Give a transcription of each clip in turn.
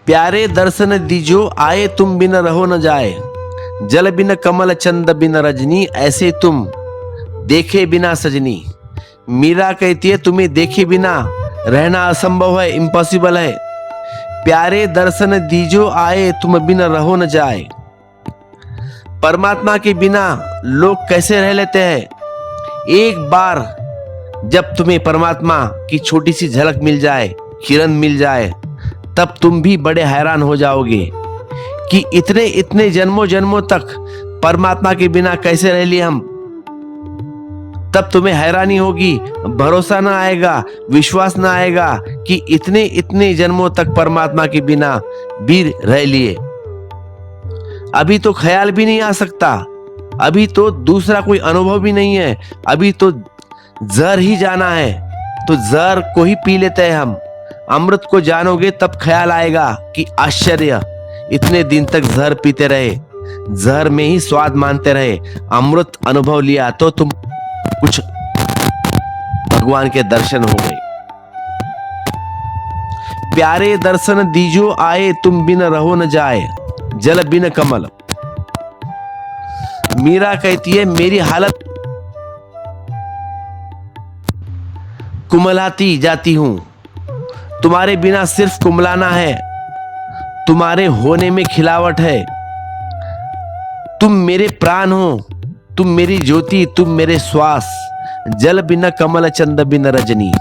प्यारे दर्शन दीजो आए तुम बिन रहो न जाए, जल बिन कमल चंद बिन रजनी, ऐसे तुम देखे बिना सजनी। मीरा कहती है तुम्हें देखे बिना रहना असंभव है, इम्पॉसिबल है। प्यारे दर्शन दीजो आए तुम बिन रहो न जाए। परमात्मा के बिना लोग कैसे रह लेते हैं? एक बार जब तुम्हें परमात्मा की छोटी सी झलक मिल जाए, किरण मिल जाए, तब तुम भी बड़े हैरान हो जाओगे कि इतने इतने जन्मों जन्मों तक परमात्मा के बिना कैसे रह लिए हम। तब तुम्हें हैरानी होगी, भरोसा ना आएगा, विश्वास ना आएगा कि इतने इतने जन्मों तक परमात्मा के बिना भी रह लिए। अभी तो ख्याल भी नहीं आ सकता, अभी तो दूसरा कोई अनुभव भी नहीं है, अभी तो जहर ही जाना है, तो जहर को ही पी लेते हैं हम। अमृत को जानोगे तब ख्याल आएगा कि आश्चर्य, इतने दिन तक जहर पीते रहे, जहर में ही स्वाद मानते रहे, अमृत अनुभव लिया तो तुम कुछ भगवान के दर्शन हो गए। प्यारे दर्शन दीजो आए तुम बिन रहो न जाए, जल बिन कमल। मीरा कहती है मेरी हालत कुमलाती जाती हूं, तुम्हारे बिना सिर्फ कुमलाना है, तुम्हारे होने में खिलावट है। तुम मेरे प्राण हो, तुम मेरी ज्योति, तुम मेरे श्वास। जल बिना कमल चंद बिन रजनी,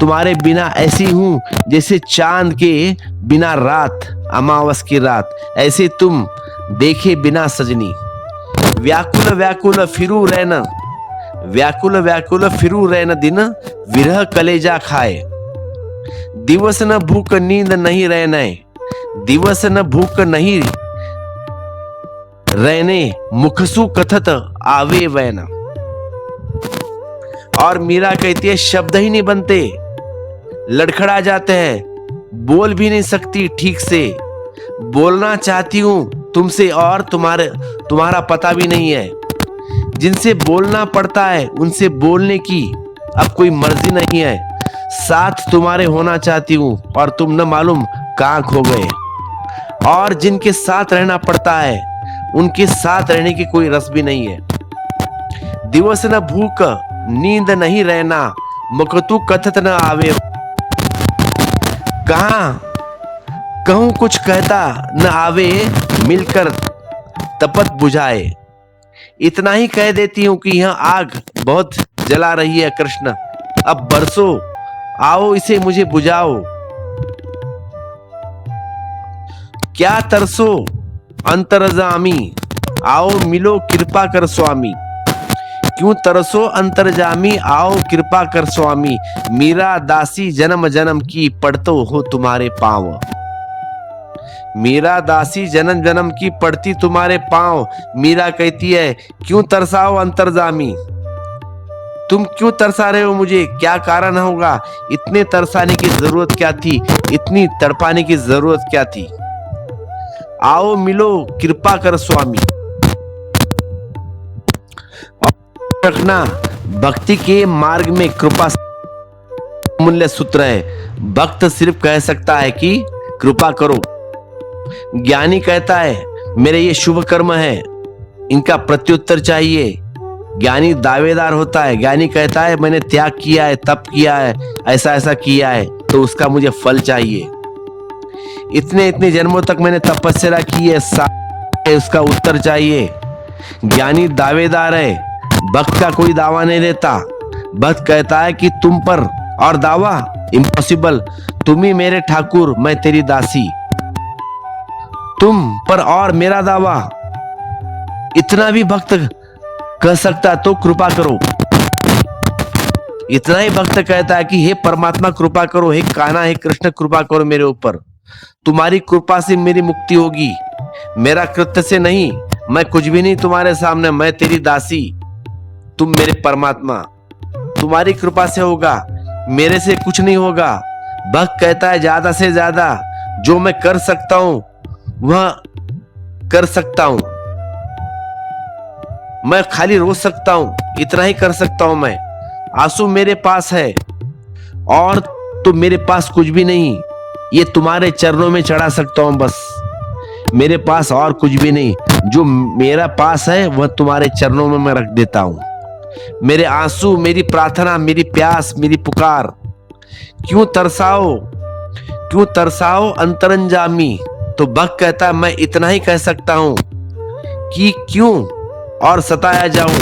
तुम्हारे बिना ऐसी हूं जैसे चांद के बिना रात, अमावस की रात, ऐसे तुम देखे बिना सजनी। व्याकुल व्याकुल फिरू रैन, व्याकुल व्याकुल फिरू रैन दिन, विरह कलेजा खाए। दिवस न भूख नींद नहीं रहने, दिवस न भूख नहीं रहने, मुखसु कथत आवे वैन। और मीरा कहती है शब्द ही नहीं बनते, लड़खड़ा जाते हैं, बोल भी नहीं सकती ठीक से। बोलना चाहती हूं तुमसे और तुम्हारा पता भी नहीं है। जिनसे बोलना पड़ता है उनसे बोलने की अब कोई मर्जी नहीं है। साथ तुम्हारे होना चाहती हूं और तुम न मालूम कहां खो गए। और जिनके साथ रहना पड़ता है उनके साथ रहने की कोई रस भी नहीं है। दिवस न भूख नींद नहीं रहना, मुखतु कथत न आवे। कहां कहूं कुछ कहता न आवे, मिलकर तपत बुझाए। इतना ही कह देती हूं कि यह आग बहुत जला रही है कृष्ण, अब बरसो, आओ इसे मुझे बुझाओ। क्या तरसो अंतरजामी, आओ मिलो कृपा कर स्वामी। क्यों तरसो अंतरजामी, आओ कृपा कर स्वामी। मीरा दासी जन्म जन्म की, पढ़तो हो तुम्हारे पांव। मीरा दासी जन्म जन्म की, पड़ती तुम्हारे पांव। मीरा कहती है क्यों तरसाओ अंतर्जामी, तुम क्यों तरसा रहे हो मुझे, क्या कारण होगा? इतने तरसाने की जरूरत क्या थी, इतनी तड़पाने की जरूरत क्या थी? आओ मिलो कृपा कर स्वामी। रखना भक्ति के मार्ग में कृपा मूल्य सूत्र है। भक्त सिर्फ कह सकता है कि कृपा करो। ज्ञानी कहता है मेरे ये शुभ कर्म है, इनका प्रत्युत्तर चाहिए। ज्ञानी दावेदार होता है, ज्ञानी कहता है मैंने त्याग किया है, तप किया है, ऐसा ऐसा किया है, तो उसका मुझे फल चाहिए। इतने इतने जन्मों तक मैंने तपस्या की है, उसका उत्तर चाहिए। ज्ञानी दावेदार है, भक्त का कोई दावा नहीं देता। भक्त कहता है कि तुम पर और दावा इम्पॉसिबल, तुम ही मेरे ठाकुर, मैं तेरी दासी। तुम पर और मेरा दावा, इतना भी भक्त कह सकता तो कृपा करो। इतना ही भक्त कहता है कि हे परमात्मा कृपा करो, हे कान्हा, हे कृष्ण कृपा करो मेरे ऊपर, तुम्हारी कृपा से मेरी मुक्ति होगी, मेरा कृत्य से नहीं, मैं कुछ भी नहीं तुम्हारे सामने, मैं तेरी दासी, तुम मेरे परमात्मा, तुम्हारी कृपा से होगा, मेरे से कुछ नहीं होगा। भक्त कहता है ज्यादा से ज्यादा जो मैं कर सकता हूं वह कर सकता हूं, मैं खाली रो सकता हूं, इतना ही कर सकता हूं मैं। आंसू मेरे पास है और तो मेरे पास कुछ भी नहीं, ये तुम्हारे चरणों में चढ़ा सकता हूं बस। मेरे पास और कुछ भी नहीं, जो मेरा पास है वह तुम्हारे चरणों में मैं रख देता हूं। मेरे आंसू, मेरी प्रार्थना, मेरी प्यास, मेरी पुकार क्यों तरसाओ अंतरंजामी। तो भक्त कहता है मैं इतना ही कह सकता हूं कि क्यों और सताया जाऊं।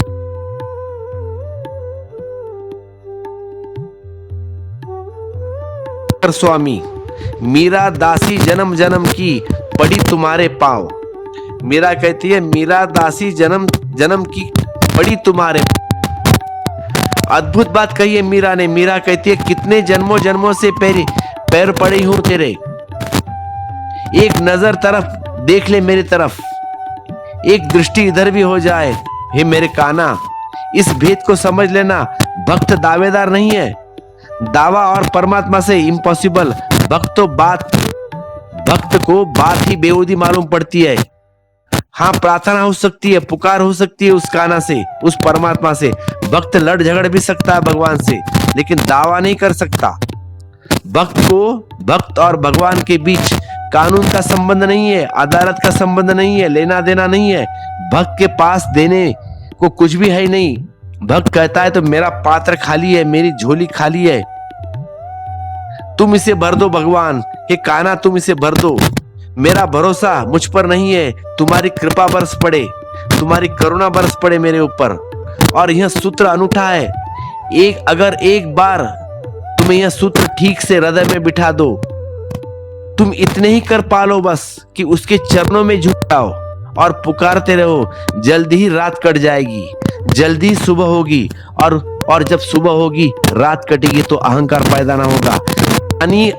स्वामी मीरा दासी जन्म जन्म की पड़ी तुम्हारे पांव। मीरा कहती है मीरा दासी जन्म जन्म की पड़ी तुम्हारे। अद्भुत बात कही है मीरा ने। मीरा कहती है कितने जन्मों जन्मों से पैर पड़ी हूं तेरे। एक नजर तरफ देख ले मेरी तरफ, एक दृष्टि इधर भी हो जाए। हे मेरे कान्हा, इस भेद को समझ लेना। भक्त दावेदार नहीं है, दावा और परमात्मा से इम्पॉसिबल। भक्त को बात ही बेहूदी मालूम पड़ती है। हाँ, प्रार्थना हो सकती है, पुकार हो सकती है उस कान्हा से, उस परमात्मा से। भक्त लड़ झगड़ भी सकता है भगवान से, लेकिन दावा नहीं कर सकता। भक्त और भगवान के बीच कानून का संबंध नहीं है, अदालत का संबंध नहीं है, लेना देना नहीं है। भक्त के पास देने को कुछ भी है नहीं। भक्त कहता है तो मेरा पात्र खाली है, मेरी झोली खाली है, तुम इसे भर दो भगवान। हे कान्हा, तुम इसे भर दो। मेरा भरोसा मुझ पर नहीं है, तुम्हारी कृपा बरस पड़े, तुम्हारी करुणा बरस पड़े मेरे ऊपर। और यह सूत्र अनूठा है। अगर एक बार तुम्हें यह सूत्र ठीक से हृदय में बिठा दो, तुम इतने ही कर पालो बस कि उसके चरणों में झुक जाओ और पुकारते रहो। जल्दी ही रात कट जाएगी, जल्दी ही सुबह होगी, और जब सुबह होगी रात कटेगी तो अहंकार पैदा ना होगा। यानी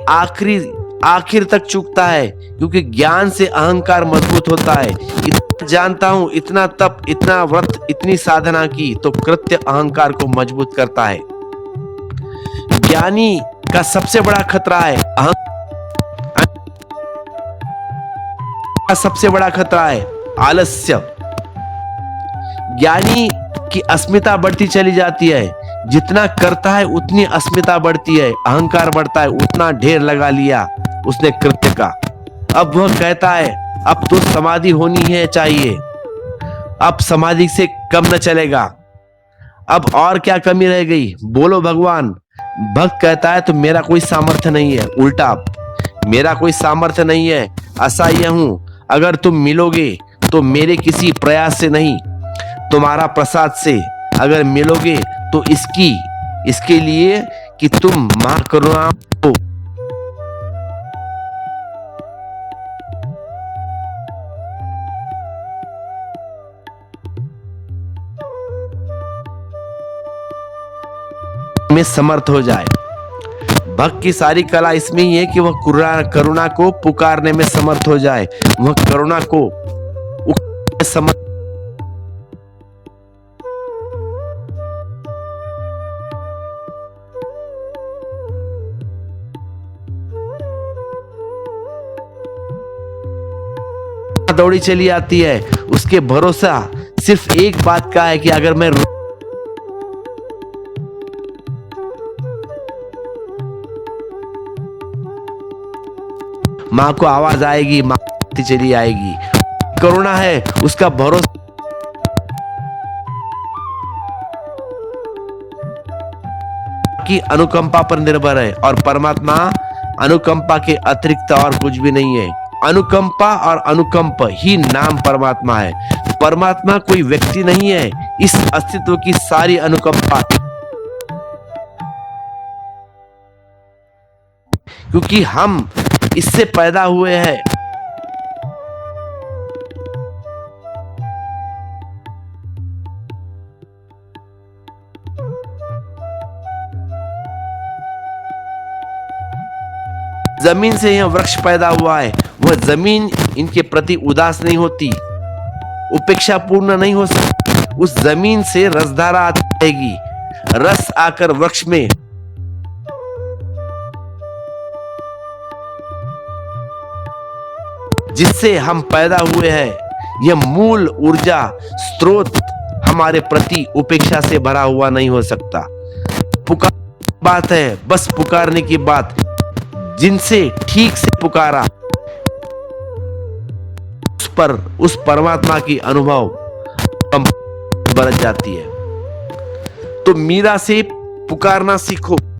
आखिर तक चूकता है, क्योंकि ज्ञान से अहंकार मजबूत होता है। इतना जानता हूं, इतना तप, इतना व्रत, इतनी साधना की, तो कृत्य अहंकार को मजबूत करता है। ज्ञानी का सबसे बड़ा खतरा है सबसे बड़ा खतरा है आलस्य। ज्ञानी की अस्मिता बढ़ती चली जाती है। जितना करता है उतनी अस्मिता बढ़ती है, अहंकार बढ़ता है। उतना ढेर लगा लिया उसने कृत्य का। अब वह कहता है अब तो समाधि होनी है चाहिए, अब समाधि से कम न चलेगा, अब और क्या कमी रह गई, बोलो भगवान। भक्त कहता है तो मेरा कोई सामर्थ्य नहीं है, उल्टा मेरा कोई सामर्थ्य नहीं है, असहाय हूं। अगर तुम मिलोगे तो मेरे किसी प्रयास से नहीं, तुम्हारा प्रसाद से अगर मिलोगे तो इसके लिए कि तुम महाकरुणा हो। में समर्थ हो जाए। भक्त की सारी कला इसमें ही है कि वह करुणा को पुकारने में समर्थ हो जाए, वह करुणा को समर्थ। दौड़ी चली आती है, उसके भरोसा सिर्फ एक बात का है कि अगर मैं माँ को आवाज आएगी, माँ चली आएगी। करुणा है, उसका भरोसा की अनुकंपा पर निर्भर है, और परमात्मा अनुकंपा के अतिरिक्त और कुछ भी नहीं है। अनुकंपा और अनुकंप ही नाम परमात्मा है। परमात्मा कोई व्यक्ति नहीं है, इस अस्तित्व की सारी अनुकंपा, क्योंकि हम इससे पैदा हुए हैं। जमीन से यह वृक्ष पैदा हुआ है, वह जमीन इनके प्रति उदास नहीं होती, उपेक्षा पूर्ण नहीं हो सकती। उस जमीन से रसधारा आती रहेगी, रस आकर वृक्ष में जिससे हम पैदा हुए हैं, यह मूल ऊर्जा स्रोत हमारे प्रति उपेक्षा से भरा हुआ नहीं हो सकता। पुकार बात है, बस पुकारने की बात। जिनसे ठीक से पुकारा, उस पर उस परमात्मा की अनुभव बरस जाती है। तो मीरा से पुकारना सीखो।